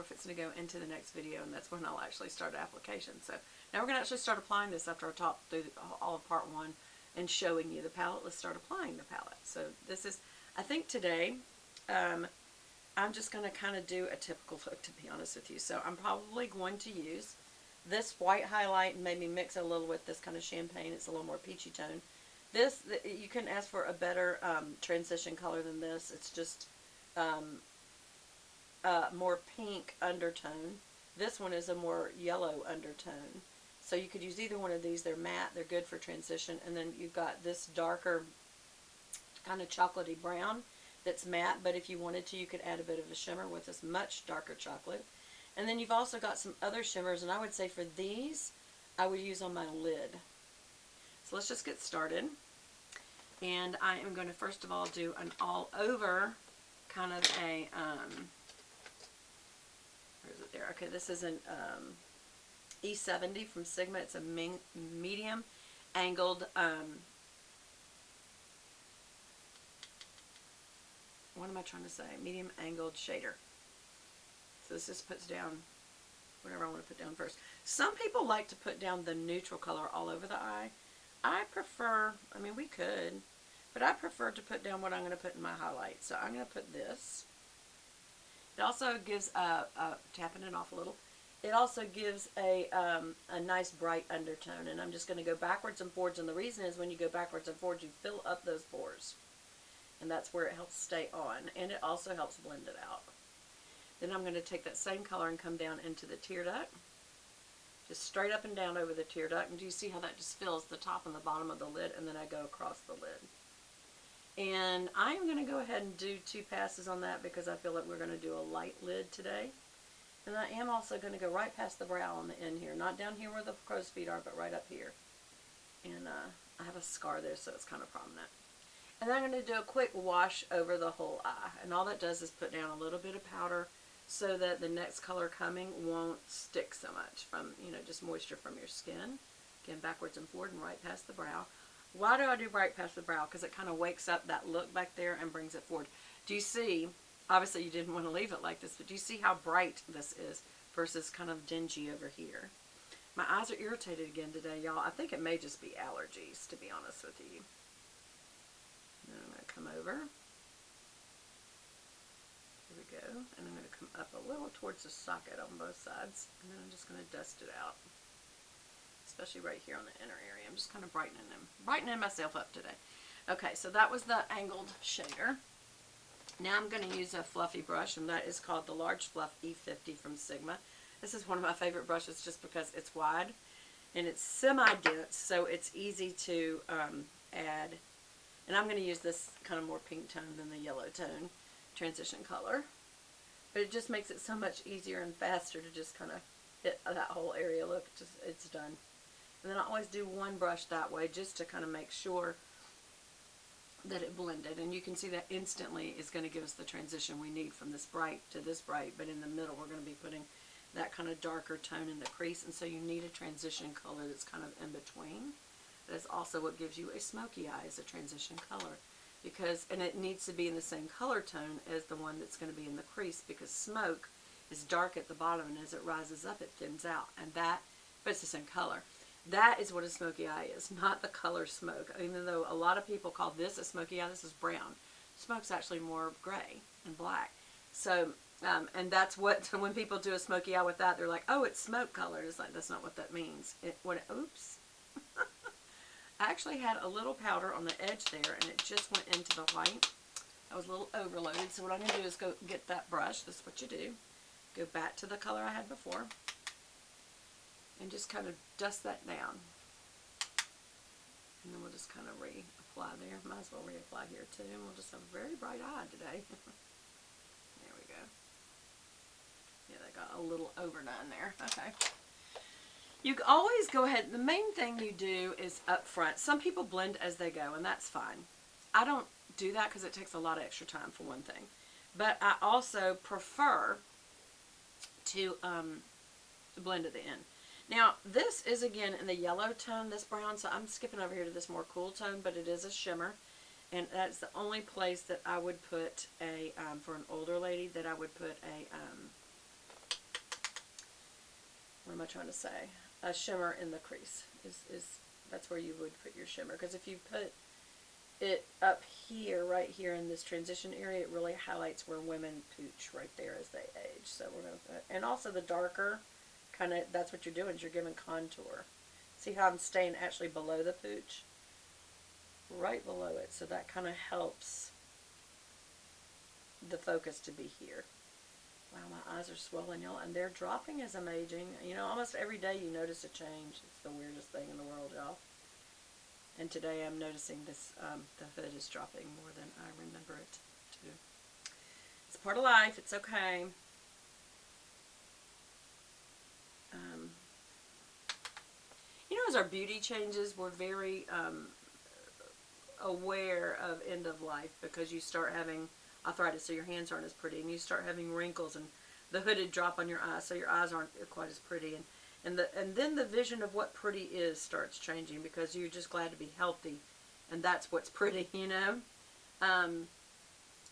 we're fixing to go into the next video, and that's when I'll actually start application. So now we're going to actually start applying this after I talk through all of part one and showing you the palette. Let's start applying the palette. So this is, I think today, I'm just going to kind of do a typical look, to be honest with you. So I'm probably going to use this white highlight and maybe mix it a little with this kind of champagne. It's a little more peachy tone. This, you can ask for a better transition color than this. It's just more pink undertone. This one is a more yellow undertone. So you could use either one of these. They're matte. They're good for transition. And then you've got this darker kind of chocolatey brown that's matte. But if you wanted to, you could add a bit of a shimmer with this much darker chocolate. And then you've also got some other shimmers. And I would say for these, I would use on my lid. So let's just get started. And I am going to first of all do an all over kind of a, where is it there? Okay, this is an E70 from Sigma. It's a medium angled, what am I trying to say? Medium angled shader. So this just puts down whatever I want to put down first. Some people like to put down the neutral color all over the eye. I prefer, I mean we could, but I prefer to put down what I'm going to put in my highlight. So I'm going to put this. It also gives tapping it off a little. It also gives a nice bright undertone, and I'm just going to go backwards and forwards. And the reason is when you go backwards and forwards, you fill up those pores, and that's where it helps stay on, and it also helps blend it out. Then I'm going to take that same color and come down into the tear duct, just straight up and down over the tear duct. And do you see how that just fills the top and the bottom of the lid, and then I go across the lid. And I am going to go ahead and do 2 passes on that because I feel like we're going to do a light lid today. And I am also going to go right past the brow on the end here. Not down here where the crow's feet are, but right up here. And I have a scar there, so it's kind of prominent. And then I'm going to do a quick wash over the whole eye. And all that does is put down a little bit of powder so that the next color coming won't stick so much from, just moisture from your skin. Again, backwards and forward and right past the brow. Why do I do right past the brow? Because it kind of wakes up that look back there and brings it forward. Do you see, obviously you didn't want to leave it like this, but do you see how bright this is versus kind of dingy over here? My eyes are irritated again today, y'all. I think it may just be allergies, to be honest with you. And then I'm going to come over. Here we go. And I'm going to come up a little towards the socket on both sides. And then I'm just going to dust it out. Especially right here on the inner area. I'm just kind of brightening myself up today. Okay, so that was the angled shader. Now I'm going to use a fluffy brush, and that is called the Large Fluff E50 from Sigma. This is one of my favorite brushes just because it's wide and it's semi-dense, so it's easy to add. And I'm going to use this kind of more pink tone than the yellow tone transition color. But it just makes it so much easier and faster to just kind of hit that whole area. Look, it's done. And then I always do one brush that way just to kind of make sure that it blended. And you can see that instantly is going to give us the transition we need from this bright to this bright. But in the middle, we're going to be putting that kind of darker tone in the crease. And so you need a transition color that's kind of in between. That's also what gives you a smoky eye, is a transition color. And it needs to be in the same color tone as the one that's going to be in the crease, because smoke is dark at the bottom, and as it rises up, it thins out. But it's the same color. That is what a smoky eye is, not the color smoke. Even though a lot of people call this a smoky eye, this is brown. Smoke's actually more gray and black. So, and that's what, when people do a smoky eye with that, they're like, oh, it's smoke colored. It's like, that's not what that means. Oops. I actually had a little powder on the edge there, and it just went into the white. I was a little overloaded. So what I'm going to do is go get that brush. This is what you do. Go back to the color I had before. And just kind of dust that down. And then we'll just kind of reapply there. Might as well reapply here too. And we'll just have a very bright eye today. There we go. Yeah, that got a little overdone there. Okay. You can always go ahead. The main thing you do is up front. Some people blend as they go, and that's fine. I don't do that because it takes a lot of extra time for one thing. But I also prefer to blend at the end. Now, this is, again, in the yellow tone, this brown, so I'm skipping over here to this more cool tone, but it is a shimmer, and that's the only place that I would put a, for an older lady, that I would put a I trying to say? A shimmer in the crease is that's where you would put your shimmer. Because if you put it up here, right here in this transition area, it really highlights where women pooch right there as they age. So we're going to put, and also the darker, kind of, that's what you're doing, is you're giving contour. See how I'm staying actually below the pooch? Right below it. So that kind of helps the focus to be here. Wow, my eyes are swollen, y'all, and they're dropping as I'm aging. You know, almost every day you notice a change. It's the weirdest thing in the world, y'all. And today I'm noticing this, the hood is dropping more than I remember it to. It's part of life. It's okay. You know, as our beauty changes, we're very aware of end of life, because you start having arthritis, so your hands aren't as pretty, and you start having wrinkles and the hooded drop on your eyes, so your eyes aren't quite as pretty, and then the vision of what pretty is starts changing, because you're just glad to be healthy, and that's what's pretty, you know.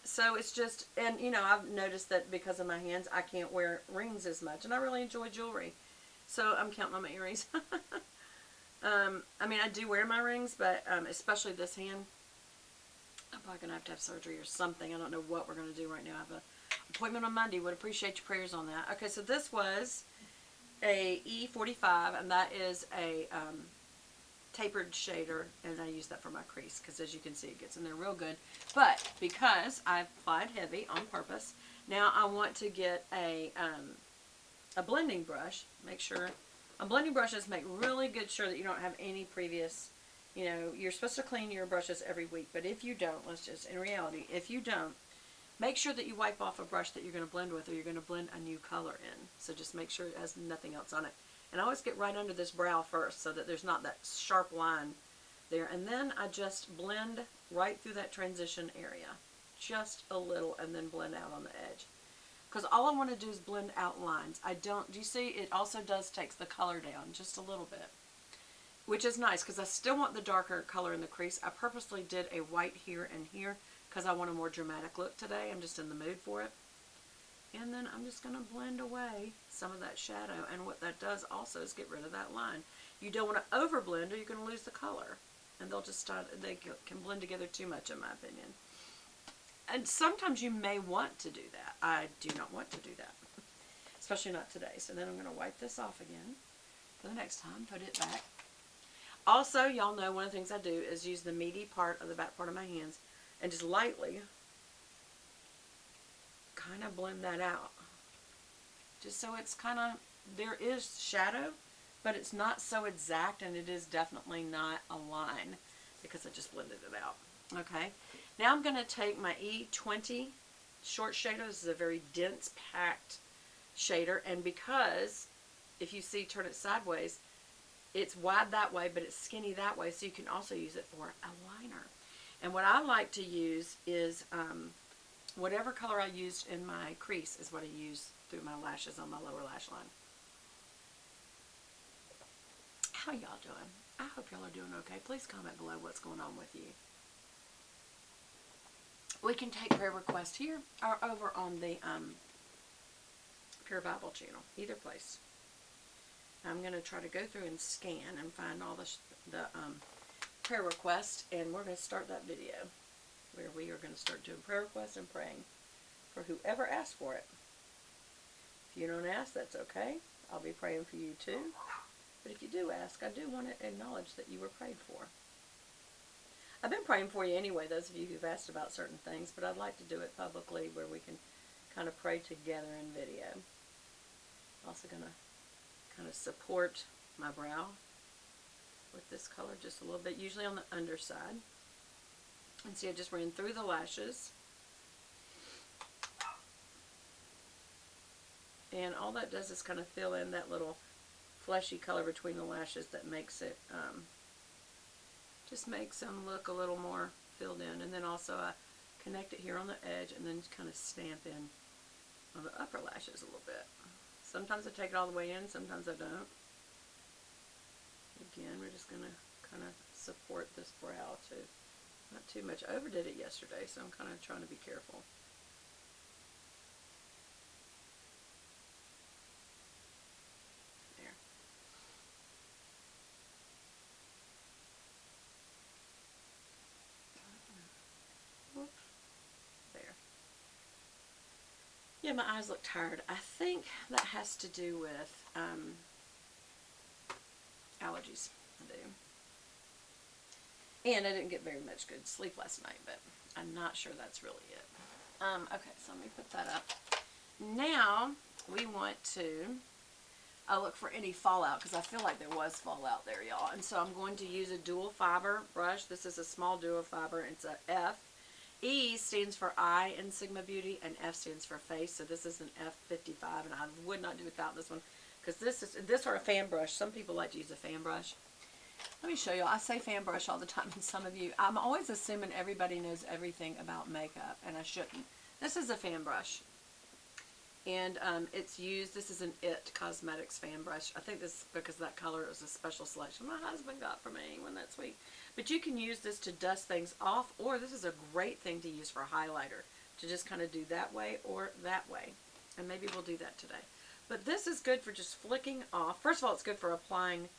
So it's just, and you know, I've noticed that because of my hands, I can't wear rings as much, and I really enjoy jewelry, so I'm counting on my earrings. I mean, I do wear my rings, but especially this hand, I'm probably going to have surgery or something. I don't know what we're going to do right now. I have an appointment on Monday. Would appreciate your prayers on that. Okay, so this was a E45, and that is a tapered shader, and I use that for my crease, because as you can see, it gets in there real good. But because I've applied heavy on purpose, now I want to get a blending brush. Make sure, blending brushes make really good sure that you don't have any previous. You know, you're supposed to clean your brushes every week, but if you don't, in reality, if you don't, make sure that you wipe off a brush that you're going to blend with, or you're going to blend a new color in. So just make sure it has nothing else on it. And I always get right under this brow first, so that there's not that sharp line there. And then I just blend right through that transition area, just a little, and then blend out on the edge. Because all I want to do is blend out lines. do you see, it also takes the color down just a little bit. Which is nice, because I still want the darker color in the crease. I purposely did a white here and here, because I want a more dramatic look today. I'm just in the mood for it. And then I'm just going to blend away some of that shadow. And what that does also is get rid of that line. You don't want to over blend, or you're going to lose the color. And they'll just start, they can blend together too much, in my opinion. And sometimes you may want to do that. I do not want to do that. Especially not today. So then I'm going to wipe this off again for the next time. Put it back. Also, y'all know one of the things I do is use the meaty part of the back part of my hands and just lightly kind of blend that out. Just so it's kind of, there is shadow, but it's not so exact, and it is definitely not a line, because I just blended it out. Okay, now I'm going to take my E20 short shader. This is a very dense, packed shader, and because, if you see, turn it sideways, it's wide that way, but it's skinny that way, so you can also use it for a liner. And what I like to use is whatever color I used in my crease is what I use through my lashes on my lower lash line. How y'all doing? I hope y'all are doing okay. Please comment below what's going on with you. We can take prayer requests here or over on the Pure Bible channel, either place. I'm going to try to go through and scan and find all the prayer requests, and we're going to start that video where we are going to start doing prayer requests and praying for whoever asked for it. If you don't ask, that's okay. I'll be praying for you too. But if you do ask, I do want to acknowledge that you were prayed for. I've been praying for you anyway, those of you who've asked about certain things, but I'd like to do it publicly where we can kind of pray together in video. Also going to kind of support my brow with this color just a little bit, usually on the underside. And see, I just ran through the lashes. And all that does is kind of fill in that little fleshy color between the lashes that makes it, just makes them look a little more filled in. And then also I connect it here on the edge and then kind of stamp in on the upper lashes a little bit. Sometimes I take it all the way in, sometimes I don't. Again, we're just going to kind of support this brow too. Not too much. I overdid it yesterday, so I'm kind of trying to be careful. There. Yeah, my eyes look tired. I think that has to do with allergies. I do. And I didn't get very much good sleep last night, but I'm not sure that's really it. Okay, so let me put that up. Now, we want to look for any fallout, because I feel like there was fallout there, y'all. And so I'm going to use a dual fiber brush. This is a small dual fiber. It's a F. E stands for eye in Sigma Beauty, and F stands for face. So this is an F55, and I would not do without this one, because this or a fan brush. Some people like to use a fan brush. Let me show you. I say fan brush all the time, and some of you, I'm always assuming everybody knows everything about makeup, and I shouldn't. This is a fan brush, and it's used, this is an IT Cosmetics fan brush. I think this, because that color is a special selection my husband got for me. Wasn't that sweet? But you can use this to dust things off, or this is a great thing to use for highlighter, to just kind of do that way or that way, and maybe we'll do that today. But this is good for just flicking off. First of all, it's good for applying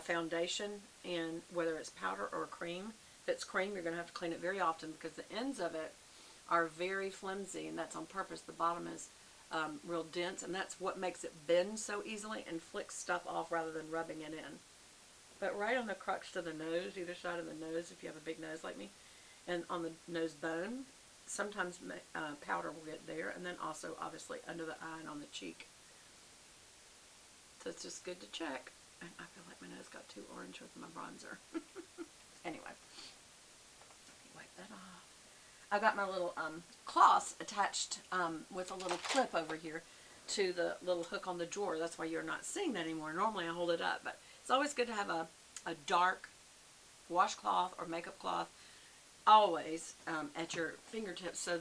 foundation, and whether it's powder or cream. If it's cream, you're going to have to clean it very often, because the ends of it are very flimsy, and that's on purpose. The bottom is real dense, and that's what makes it bend so easily and flick stuff off rather than rubbing it in. But right on the crux to the nose, either side of the nose, if you have a big nose like me, and on the nose bone, sometimes powder will get there, and then also obviously under the eye and on the cheek. So it's just good to check. And I feel like my nose got too orange with my bronzer. Anyway, wipe that off. I've got my little cloths attached with a little clip over here to the little hook on the drawer. That's why you're not seeing that anymore. Normally I hold it up, but it's always good to have a dark washcloth or makeup cloth always at your fingertips, so